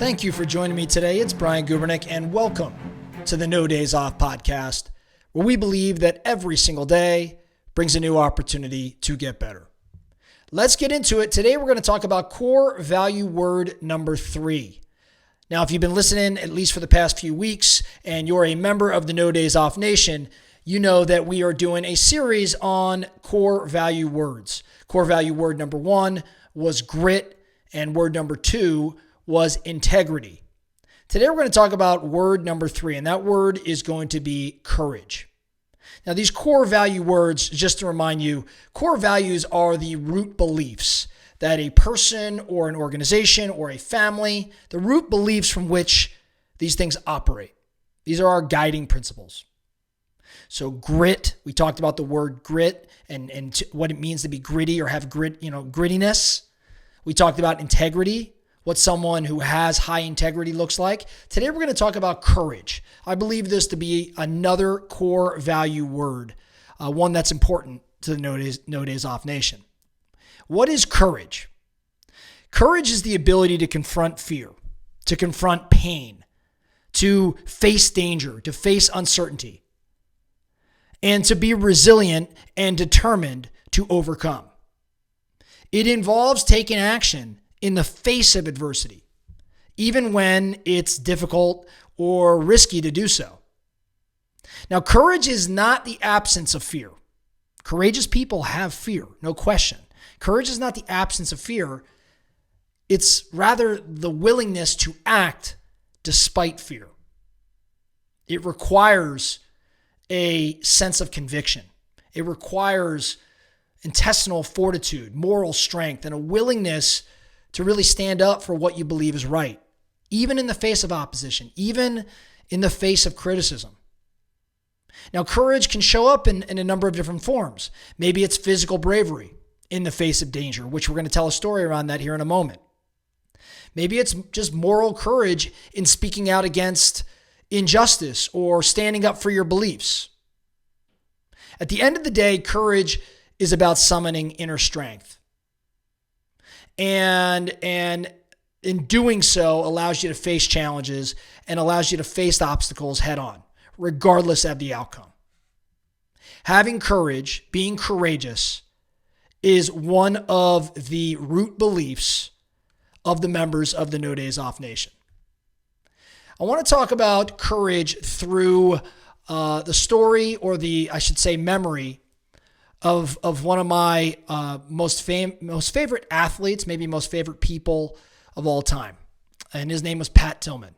Thank you for joining me today. It's Brian Gubernick, and welcome to the No Days Off podcast, where we believe that every single day brings a new opportunity to get better. Let's get into it. Today, we're going to talk about core value word number 3. Now, if you've been listening, at least for the past few weeks, and you're a member of the No Days Off Nation, you know that we are doing a series on core value words. Core value word number 1 was grit, and word number 2 was integrity. Today we're going to talk about word number 3, and that word is going to be courage. Now, these core value words, just to remind you, core values are the root beliefs that a person or an organization or a family, the root beliefs from which these things operate. These are our guiding principles. So grit, we talked about the word grit and what it means to be gritty or have grittiness. We talked about integrity, what someone who has high integrity looks like. Today, we're going to talk about courage. I believe this to be another core value word, one that's important to the No Days Off Nation. What is courage? Courage is the ability to confront fear, to confront pain, to face danger, to face uncertainty, and to be resilient and determined to overcome. It involves taking action in the face of adversity, even when it's difficult or risky to do so. Now, courage is not the absence of fear. Courageous people have fear, no question. Courage is not the absence of fear. It's rather the willingness to act despite fear. It requires a sense of conviction. It requires intestinal fortitude, moral strength, and a willingness to really stand up for what you believe is right, even in the face of opposition, even in the face of criticism. Now, courage can show up in a number of different forms. Maybe it's physical bravery in the face of danger, which we're going to tell a story around that here in a moment. Maybe it's just moral courage in speaking out against injustice or standing up for your beliefs. At the end of the day, courage is about summoning inner strength. And in doing so allows you to face challenges and allows you to face obstacles head on, regardless of the outcome. Having courage, being courageous, is one of the root beliefs of the members of the No Days Off Nation. I want to talk about courage through the story, or I should say memory, of one of my most favorite athletes, maybe most favorite people of all time. And his name was Pat Tillman.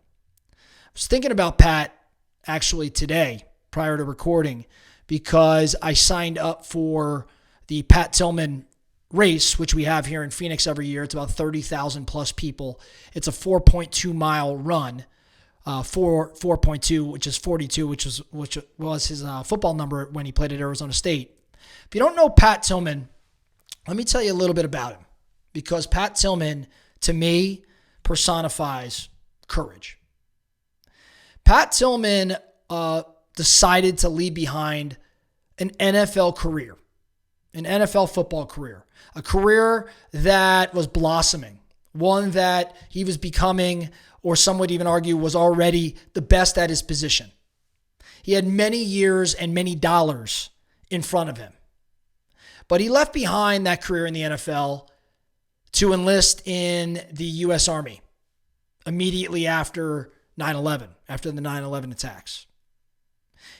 I was thinking about Pat actually today prior to recording because I signed up for the Pat Tillman race, which we have here in Phoenix every year. It's about 30,000 plus people. It's a 4.2 mile run. 4.2, which is 42, which was his football number when he played at Arizona State. If you don't know Pat Tillman, let me tell you a little bit about him, because Pat Tillman, to me, personifies courage. Pat Tillman decided to leave behind an NFL career, an NFL football career, a career that was blossoming, one that he was becoming, or some would even argue was already the best at his position. He had many years and many dollars in front of him. But he left behind that career in the NFL to enlist in the U.S. Army immediately after 9/11, after the 9/11 attacks.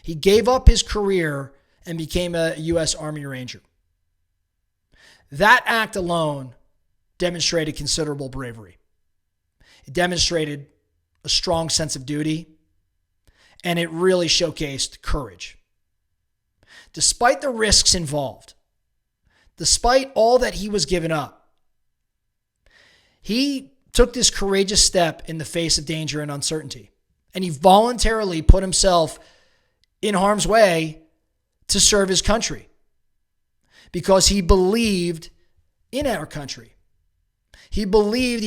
He gave up his career and became a U.S. Army Ranger. That act alone demonstrated considerable bravery. It demonstrated a strong sense of duty, and it really showcased courage. Despite the risks involved, despite all that he was giving up, he took this courageous step in the face of danger and uncertainty, and he voluntarily put himself in harm's way to serve his country because he believed in our country. He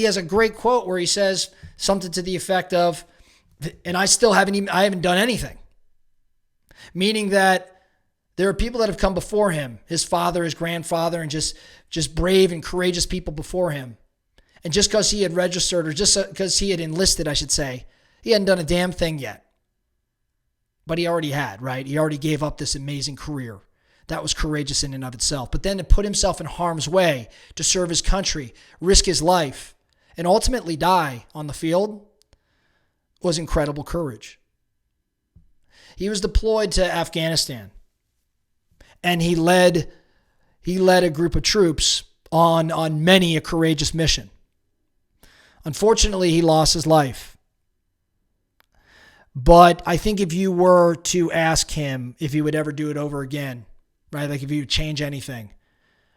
has a great quote where he says something to the effect of, and I haven't done anything. Meaning that there are people that have come before him, his father, his grandfather, and just brave and courageous people before him. And just because he had registered, or just because he had enlisted, I should say, he hadn't done a damn thing yet. But he already had, right? He already gave up this amazing career. That was courageous in and of itself. But then to put himself in harm's way to serve his country, risk his life, and ultimately die on the field was incredible courage. He was deployed to Afghanistan, and he led a group of troops on many a courageous mission. Unfortunately, he lost his life. But I think if you were to ask him if he would ever do it over again, right? Like if he would change anything,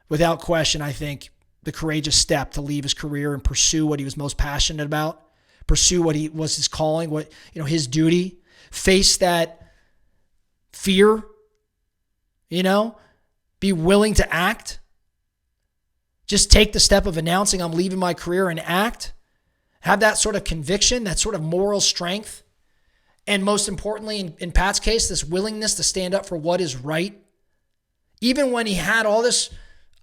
without question, I think the courageous step to leave his career and pursue what he was most passionate about, pursue what he was his calling, his duty, face that fear, be willing to act. Just take the step of announcing I'm leaving my career and act. Have that sort of conviction, that sort of moral strength. And most importantly, in Pat's case, this willingness to stand up for what is right. Even when he had all this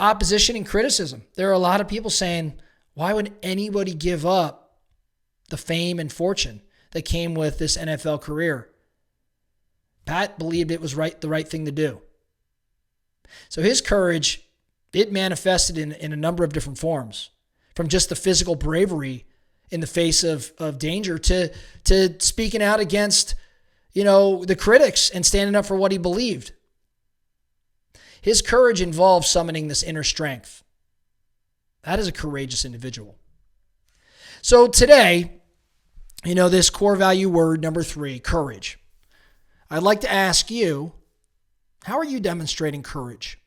opposition and criticism, there are a lot of people saying, why would anybody give up the fame and fortune that came with this NFL career? Pat believed it was the right thing to do. So his courage, it manifested in a number of different forms, from just the physical bravery in the face of danger to speaking out against, the critics and standing up for what he believed. His courage involved summoning this inner strength. That is a courageous individual. So today, this core value word number 3, courage. I'd like to ask you, how are you demonstrating courage?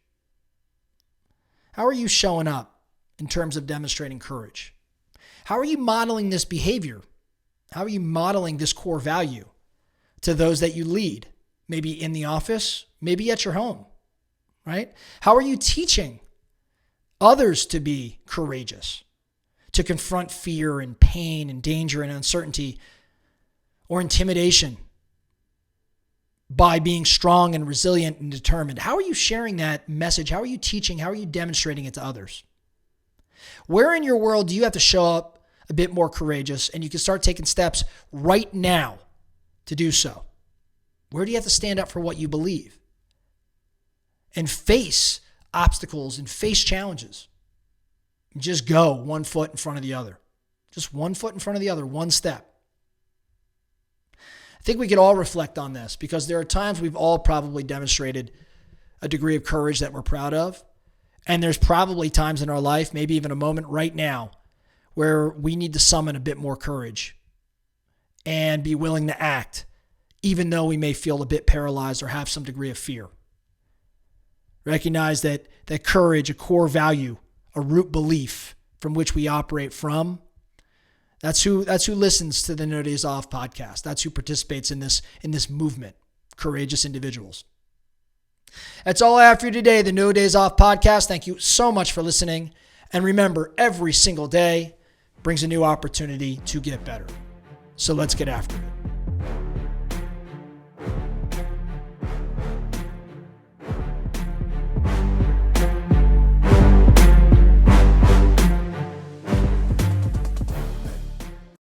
How are you showing up in terms of demonstrating courage? How are you modeling this behavior? How are you modeling this core value to those that you lead? Maybe in the office, maybe at your home, right? How are you teaching others to be courageous, to confront fear and pain and danger and uncertainty or intimidation by being strong and resilient and determined? How are you sharing that message? How are you teaching? How are you demonstrating it to others? Where in your world do you have to show up a bit more courageous and you can start taking steps right now to do so? Where do you have to stand up for what you believe and face obstacles and face challenges? And just go one foot in front of the other. Just one foot in front of the other, one step. I think we could all reflect on this because there are times we've all probably demonstrated a degree of courage that we're proud of. And there's probably times in our life, maybe even a moment right now, where we need to summon a bit more courage and be willing to act, even though we may feel a bit paralyzed or have some degree of fear. Recognize that courage, a core value, a root belief from which we operate from, that's who listens to the No Days Off podcast. That's who participates in this movement, courageous individuals. That's all I have for you today, the No Days Off podcast. Thank you so much for listening. And remember, every single day brings a new opportunity to get better. So let's get after it.